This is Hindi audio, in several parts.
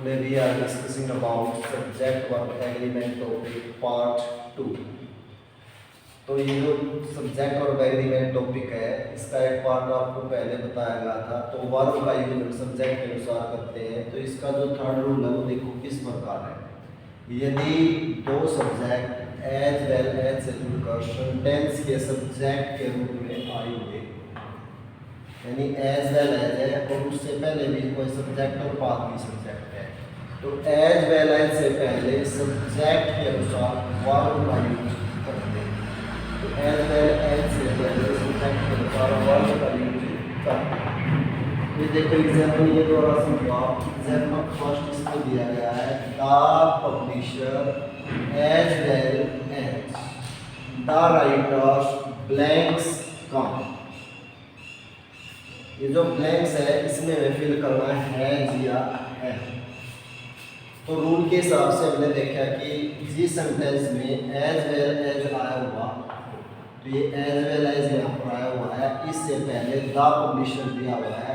Today we are discussing about subject verb agreement topic part 2। तो ये जो सब्जेक्ट और एग्रीमेंट टॉपिक है इसका एक पार्ट आपको पहले बताया गया था। तो वर्ब का यूज हम सब्जेक्ट के अनुसार करते हैं। तो इसका जो थर्ड रूल है वो देखो किस प्रकार है। यदि दो सब्जेक्ट एज वेल एज से जुड़कर सेंटेंस के सब्जेक्ट के रूप में आए हुए, यानी एज वेल एज है और उससे पहले भी कोई सब्जेक्ट और बाद भी सब्जेक्ट है, तो एज वेल एज से पहले सब्जेक्ट के अनुसार वर्ब का यूज करते हैं। तो एज वेल एज से पहले सब्जेक्ट के अनुसार वर्ब का यूज करते हैं। ये देखो एग्जाम्पल ये द्वारा समझो। एग्जाम्पल फर्स्ट इसमें दिया गया है the publisher as well as the writers blanks come. ये जो ब्लैंक्स है इसमें हमें फिल करना है या है। तो रूल के हिसाब से हमने देखा कि जिस सेंटेंस में एज वेल एज आया हुआ, तो ये एज वेल एज यहाँ पर आया हुआ है, इससे पहले द पब्लिशर दिया हुआ है,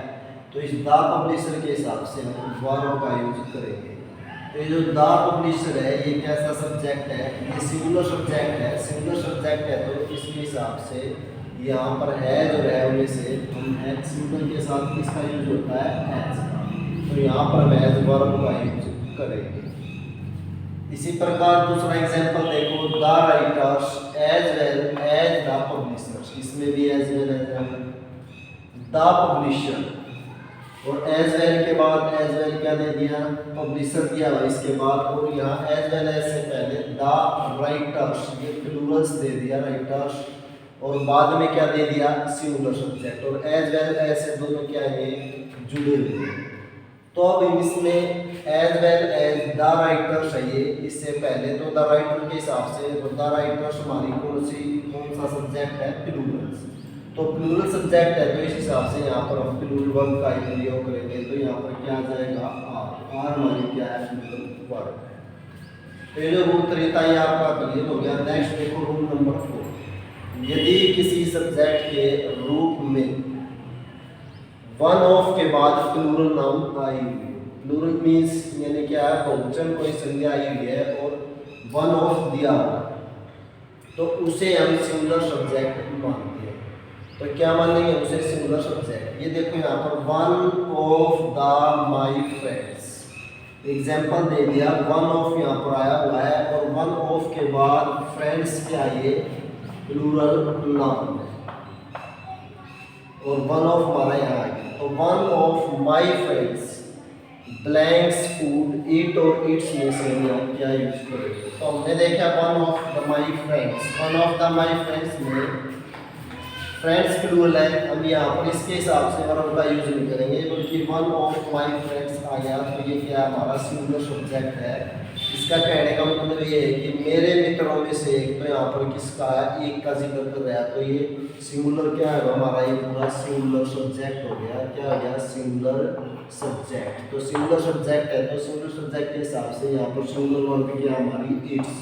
तो इस द पब्लिशर के हिसाब से हम वर्ब का यूज करेंगे। तो ये जो द पब्लिशर है ये कैसा सब्जेक्ट है? ये सिंगुलर सब्जेक्ट है। सिंगुलर सब्जेक्ट है तो इसके हिसाब से यहाँ पर है जो है उनमें से हम एज सिंगल के साथ इसका यूज होता है एज का, तो यहाँ पर हम एज वर्ब का यूज करेंगे। इसी प्रकार दूसरा एग्जांपल देखो the writers as well as the publishers. इसमें भी एज वेल एज है द पब्लिशर, और एज वेल के बाद एज वेल क्या दे दिया? पब्लिशर दिया हुआ इसके बाद, और यहाँ एज वेल एज से पहले द राइटर्स, ये प्लूरल्स दे दिया राइटर्स, और बाद में क्या दे दिया? Singular subject. और एज वेल एज से दोनों क्या है जुड़े हुए हैं। तो अब इसमें as well as the writers है ये, इससे पहले तो द राइटर के हिसाब से तो द राइटर्स हमारी कौन सा सब्जेक्ट है? प्लूरल्स। तो प्लूरल सब्जेक्ट है तो इस हिसाब से यहाँ पर हम प्लूरल वर्ब का प्रयोग करेंगे। तो यहाँ पर क्या आ जाएगा? आर। आर हमारी क्या है? प्लूरल वर्ब है। तो ये जो रूल तरीका है आपका क्लियर हो गया। नेक्स्ट देखो रूल नंबर 4। यदि किसी सब्जेक्ट के रूप में वन ऑफ के बाद प्लूरल नाउन आई हुई, प्लूरल मीन्स यानी क्या है? बहुवचन कोई संज्ञा आई हुई है और वन ऑफ दिया हुआ, तो उसे हम सिंगुलर सब्जेक्ट मानते हैं। तो क्या मानेंगे उसे? Singular subject. ये देखो यहाँ पर one of the my friends, example दे दिया। वन ऑफ यहाँ पर आया हुआ है और वन ऑफ के बाद फ्रेंड्स क्या ये प्लूरल नाउन है, और वन ऑफ हमारा यहाँ आ गया। तो one of my friends blanks food eat और ईट्स में से हम क्या यूज करेंगे? तो हमने देखा one of the my friends, one of the my friends में फ्रेंड्स प्लूरल है। हम यहाँ पर इसके हिसाब से वर्ब का यूज नहीं करेंगे, बल्कि वन ऑफ माई फ्रेंड्स आ गया तो ये क्या हमारा सिंगुलर सब्जेक्ट है। इसका कहने का मतलब ये है कि मेरे मित्रों में से एक, तो यहाँ पर किसका है? एक का जिक्र कर रहा है, तो ये सिंगुलर क्या है हमारा? ये पूरा सिंगुलर सब्जेक्ट हो गया। क्या हो गया? Singular subject. तो सिंगुलर सब्जेक्ट है तो सिंगुलर सब्जेक्ट के हिसाब से यहाँ पर सिंगुलर वर्ब क्या हमारी? इट्स।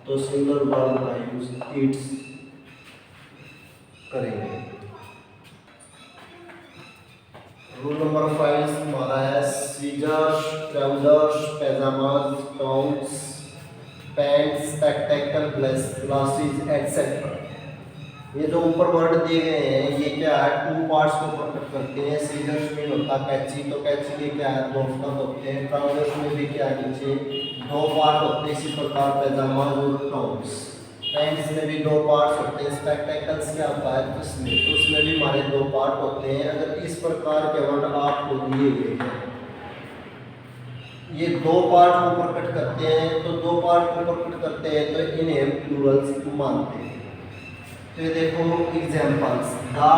तो सिंगुलर वर्ब का यूज इट्स करेंगे। रूल नंबर 5 हमारा है scissors, trousers, pyjamas, tongs, pants, spectacle, glasses etcetera. ये जो ऊपर वर्ड दिए गए हैं ये क्या है? टू पार्ट्स को प्रकट करते हैं। सीजर्स में होता कैंची, तो कैंची के क्या है? दो स्टफ होते हैं। ट्राउजर्स में भी क्या नीचे दो पार्ट होते हैं। इसी प्रकार पैजामाज और टॉन्ट्स, पैंट्स में भी दो पार्ट्स होते हैं। स्पेक्टेकल्स क्या होता है? उसमें तो उसमें भी हमारे दो पार्ट होते हैं। अगर इस प्रकार के वर्ड आपको दिए हुए हैं, ये दो पार्ट को प्रकट करते हैं, तो दो पार्ट को प्रकट करते हैं तो इन्हें हम प्लूरल्स मानते हैं। तो ये देखो examples the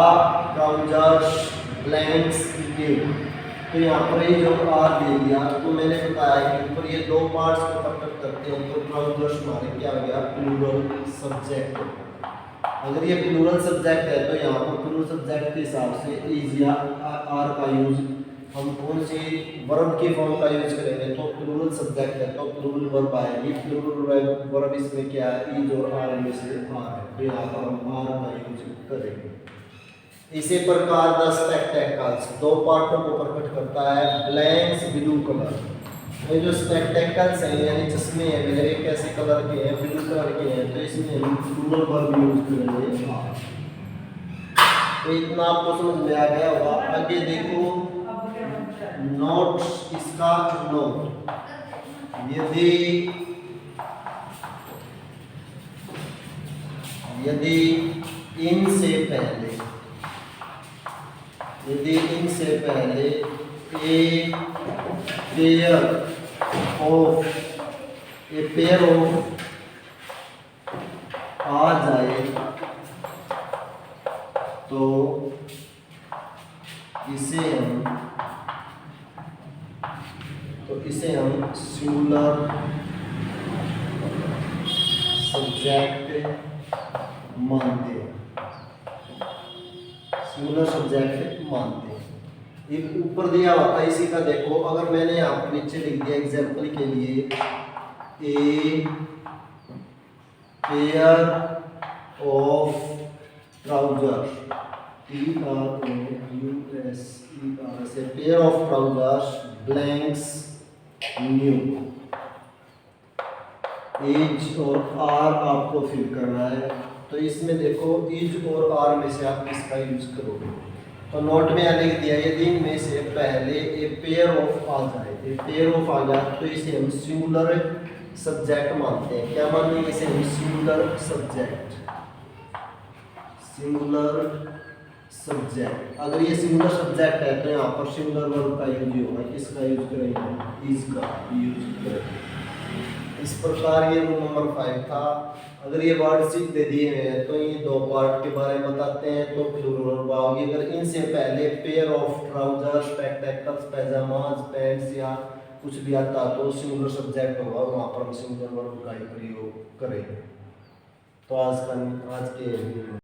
trousers blanks give. तो यहाँ पर ये जो आर दे दिया, तो मैंने बताया कि ऊपर ये दो पार्ट्स को प्रकट करते हैं, तो ट्राउजर्स हमारे क्या हो गया? Plural subject. अगर ये प्लूरल सब्जेक्ट है तो यहाँ पर प्लूरल सब्जेक्ट के हिसाब से इज या आर का यूज हम कौन सी वर्ब की फॉर्म का यूज करेंगे? तो प्लूरल सब्जेक्ट है तो प्लूरल वर्ब आएगी। प्लूरल वर्ब इसमें क्या है? इज और आर में से आर है, तो यहाँ पर हम आर का यूज करेंगे। इसी प्रकार द स्पेक्टेकल्स दो पार्टों को प्रकट करता है। ब्लैंक्स ब्लू कलर, ये जो स्पेक्टेकल्स हैं यानी चश्मे हैं मेरे कैसे कलर के हैं, ब्लू कलर के हैं, तो इसमें हम प्लूरल वर्ब यूज करेंगे आर। तो इतना आपको समझ में आ गया होगा। आगे देखो नोट इसका नोट, यदि इनसे पहले ए पेयर ऑफ आ जाए तो इसे हम सिंगुलर सब्जेक्ट मानते हैं। एक ऊपर दिया हुआ था इसी का देखो, अगर मैंने यहाँ पर नीचे लिख दिया एग्जाम्पल के लिए a pair of trouser, TROUSER, pair of trousers blanks new. Is और आर आपको फिल करना है, तो इसमें देखो इज और आर में से आप किसका यूज करोगे। तो नोट में लिख दिया यदि इनमें से पहले ए पेयर ऑफ आ जाए, ए पेयर ऑफ आ जाए तो इसे हम सिंगुलर सब्जेक्ट मानते हैं। क्या मानेंगे इसे हम सिंगुलर सब्जेक्ट। अगर ये सिंगुलर सब्जेक्ट है तो यहाँ पर सिंगुलर वर्ब का यूज होगा, किसका यूज करेंगे, इज का यूज करेंगे। इस प्रकार ये रूल नंबर 5 था। अगर ये वर्ड सीख दे दिए हैं तो ये दो पार्ट के बारे में बताते हैं, तो प्लूरल वर्ब आओगी। अगर इनसे पहले pair of trousers, spectacles, pyjamas, pants या कुछ भी आता तो सिंगुलर सब्जेक्ट होगा, वहाँ पर हम सिंगुलर वर्ब का ही प्रयोग करेंगे। तो आज के